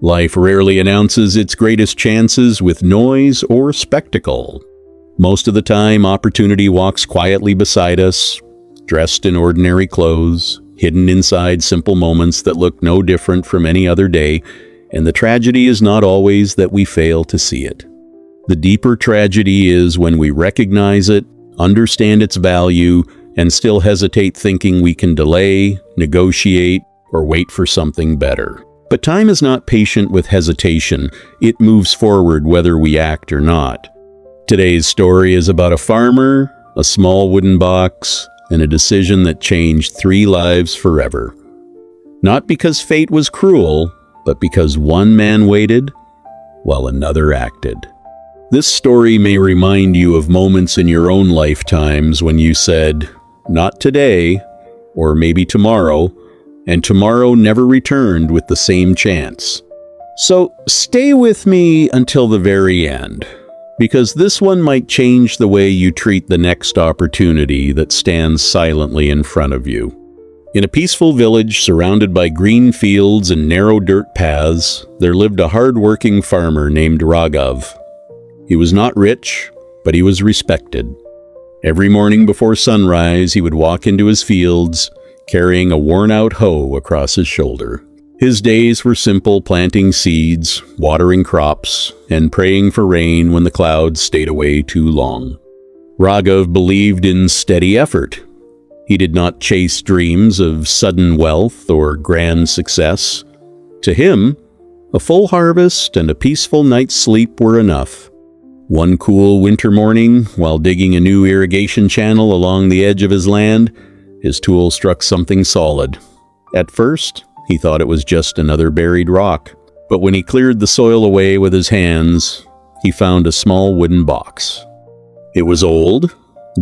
Life rarely announces its greatest chances with noise or spectacle. Most of the time, opportunity walks quietly beside us, dressed in ordinary clothes, hidden inside simple moments that look no different from any other day, and the tragedy is not always that we fail to see it. The deeper tragedy is when we recognize it, understand its value, and still hesitate thinking we can delay, negotiate, or wait for something better. But time is not patient with hesitation. It moves forward whether we act or not. Today's story is about a farmer, a small wooden box, and a decision that changed 3 lives forever. Not because fate was cruel, but because one man waited while another acted. This story may remind you of moments in your own lifetimes when you said, "Not today," or maybe tomorrow, and tomorrow never returned with the same chance. So stay with me until the very end, because this one might change the way you treat the next opportunity that stands silently in front of you. In a peaceful village surrounded by green fields and narrow dirt paths, there lived a hard-working farmer named Raghav. He was not rich, but he was respected. Every morning before sunrise, he would walk into his fields, carrying a worn-out hoe across his shoulder. His days were simple, planting seeds, watering crops, and praying for rain when the clouds stayed away too long. Raghav believed in steady effort. He did not chase dreams of sudden wealth or grand success. To him, a full harvest and a peaceful night's sleep were enough. One cool winter morning, while digging a new irrigation channel along the edge of his land, his tool struck something solid. At first, he thought it was just another buried rock, but when he cleared the soil away with his hands, he found a small wooden box. It was old,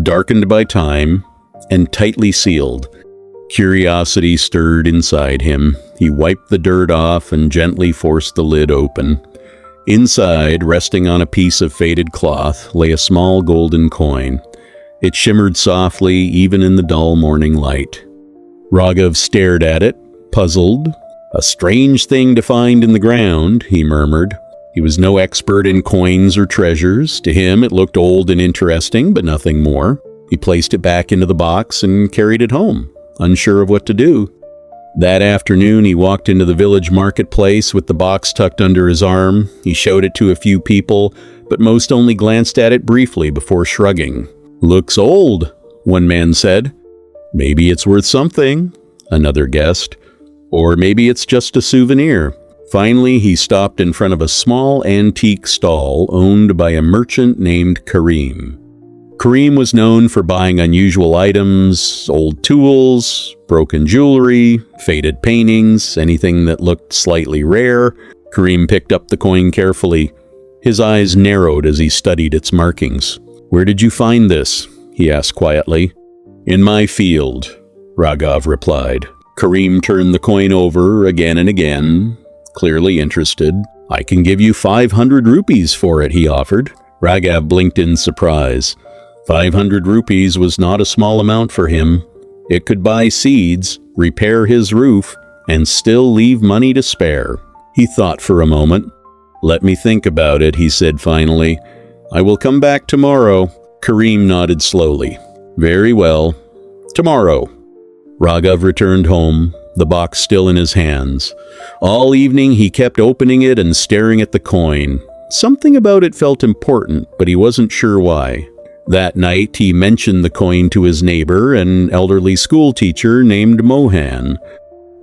darkened by time, and tightly sealed. Curiosity stirred inside him. He wiped the dirt off and gently forced the lid open. Inside, resting on a piece of faded cloth, lay a small golden coin. It shimmered softly, even in the dull morning light. Raghav stared at it, puzzled. "A strange thing to find in the ground," he murmured. He was no expert in coins or treasures. To him, it looked old and interesting, but nothing more. He placed it back into the box and carried it home, unsure of what to do. That afternoon, he walked into the village marketplace with the box tucked under his arm. He showed it to a few people, but most only glanced at it briefly before shrugging. "Looks old," one man said. "Maybe it's worth something," another guessed. "Or maybe it's just a souvenir." Finally, he stopped in front of a small antique stall owned by a merchant named Karim. Karim was known for buying unusual items, old tools, broken jewelry, faded paintings, anything that looked slightly rare. Karim picked up the coin carefully. His eyes narrowed as he studied its markings. "Where did you find this?" he asked quietly. "In my field," Raghav replied. Karim turned the coin over again and again, clearly interested. "I can give you 500 rupees for it," he offered. Raghav blinked in surprise. 500 rupees was not a small amount for him. It could buy seeds, repair his roof, and still leave money to spare. He thought for a moment. "Let me think about it," he said finally. "I will come back tomorrow." Karim nodded slowly. "Very well. Tomorrow." Raghav returned home, the box still in his hands. All evening he kept opening it and staring at the coin. Something about it felt important, but he wasn't sure why. That night he mentioned the coin to his neighbor, an elderly school teacher named Mohan.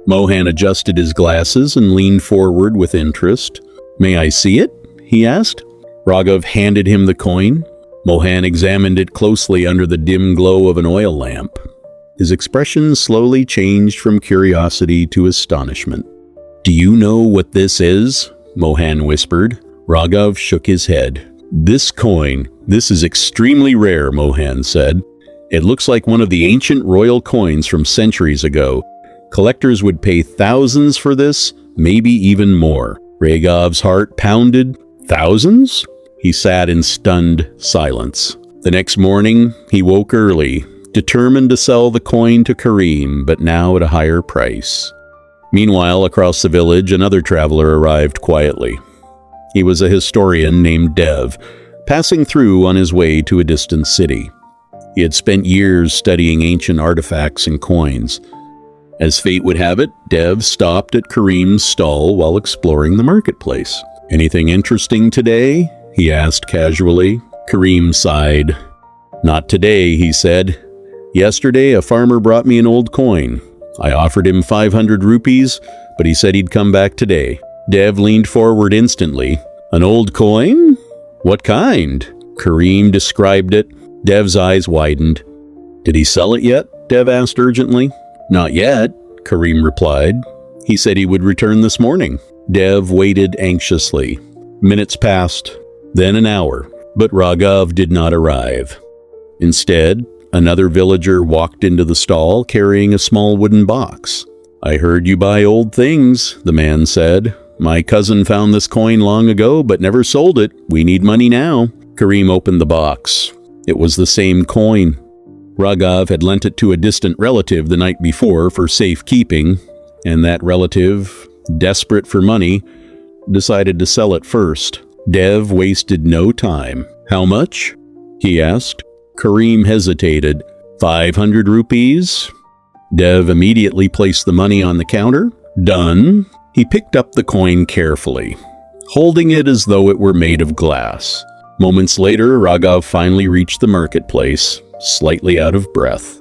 Mohan adjusted his glasses and leaned forward with interest. "May I see it?" he asked. Raghav handed him the coin. Mohan examined it closely under the dim glow of an oil lamp. His expression slowly changed from curiosity to astonishment. "Do you know what this is?" Mohan whispered. Raghav shook his head. This is extremely rare," Mohan said. "It looks like one of the ancient royal coins from centuries ago. Collectors would pay thousands for this, maybe even more." Raghav's heart pounded. Thousands? He sat in stunned silence. The next morning, he woke early, determined to sell the coin to Karim, but now at a higher price. Meanwhile, across the village, another traveler arrived quietly. He was a historian named Dev, passing through on his way to a distant city. He had spent years studying ancient artifacts and coins. As fate would have it, Dev stopped at Kareem's stall while exploring the marketplace. "Anything interesting today?" he asked casually. Kareem sighed. "Not today," he said. "Yesterday, a farmer brought me an old coin. I offered him 500 rupees, but he said he'd come back today." Dev leaned forward instantly. "An old coin? What kind?" Kareem described it. Dev's eyes widened. "Did he sell it yet?" Dev asked urgently. "Not yet," Kareem replied. "He said he would return this morning." Dev waited anxiously. Minutes passed, then an hour, but Raghav did not arrive. Instead, another villager walked into the stall carrying a small wooden box. "I heard you buy old things," the man said. "My cousin found this coin long ago but never sold it. We need money now." Kareem opened the box. It was the same coin. Raghav had lent it to a distant relative the night before for safekeeping, and that relative, desperate for money, decided to sell it first. Dev wasted no time. "How much?" he asked. Kareem hesitated. 500 rupees? Dev immediately placed the money on the counter. "Done." He picked up the coin carefully, holding it as though it were made of glass. Moments later, Raghav finally reached the marketplace, slightly out of breath.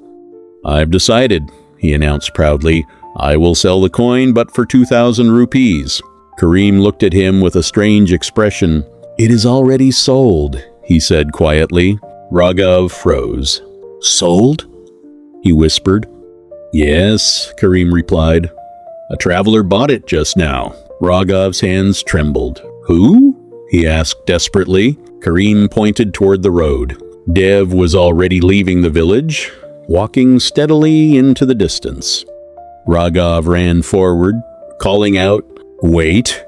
"I've decided," he announced proudly. "I will sell the coin, but for 2,000 rupees. Kareem looked at him with a strange expression. "It is already sold," he said quietly. Raghav froze. "Sold?" he whispered. "Yes," Kareem replied. "A traveler bought it just now." Raghav's hands trembled. "Who?" he asked desperately. Kareem pointed toward the road. Dev was already leaving the village, walking steadily into the distance. Raghav ran forward, calling out, "Wait,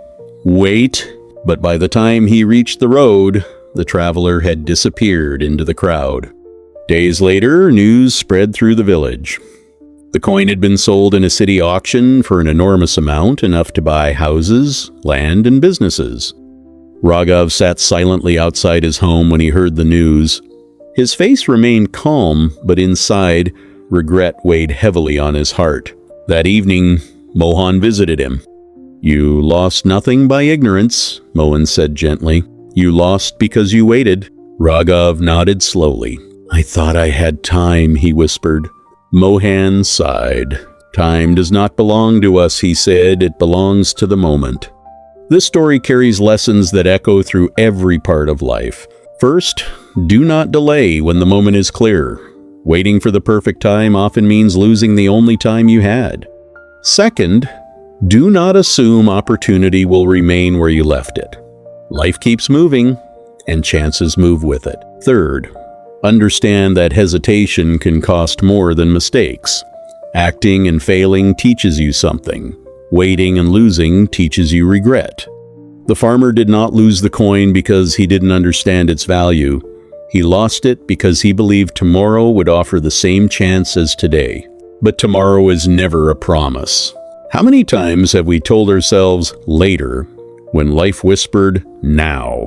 wait!" But by the time he reached the road, the traveler had disappeared into the crowd. Days later, news spread through the village. The coin had been sold in a city auction for an enormous amount, enough to buy houses, land, and businesses. Raghav sat silently outside his home when he heard the news. His face remained calm, but inside, regret weighed heavily on his heart. That evening, Mohan visited him. "You lost nothing by ignorance," Mohan said gently. "You lost because you waited." Raghav nodded slowly. "I thought I had time," he whispered. Mohan sighed. "Time does not belong to us," he said. "It belongs to the moment." This story carries lessons that echo through every part of life. First, do not delay when the moment is clear. Waiting for the perfect time often means losing the only time you had. Second, do not assume opportunity will remain where you left it. Life keeps moving, and chances move with it. Third, understand that hesitation can cost more than mistakes. Acting and failing teaches you something. Waiting and losing teaches you regret. The farmer did not lose the coin because he didn't understand its value. He lost it because he believed tomorrow would offer the same chance as today. But tomorrow is never a promise. How many times have we told ourselves later when life whispered now?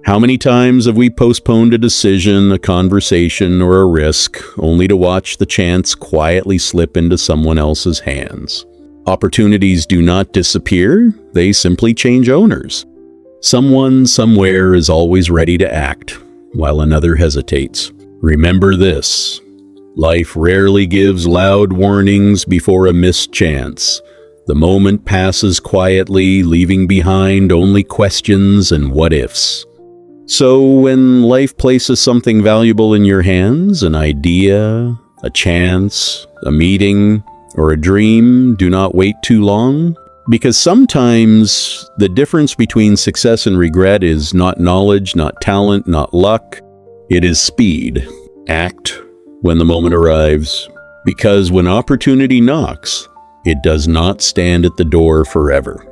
How many times have we postponed a decision, a conversation, or a risk, only to watch the chance quietly slip into someone else's hands? Opportunities do not disappear, they simply change owners. Someone somewhere is always ready to act, while another hesitates. Remember this: life rarely gives loud warnings before a missed chance. The moment passes quietly, leaving behind only questions and what-ifs. So when life places something valuable in your hands, an idea, a chance, a meeting, or a dream, do not wait too long. Because sometimes the difference between success and regret is not knowledge, not talent, not luck. It is speed. Act when the moment arrives. Because when opportunity knocks, it does not stand at the door forever.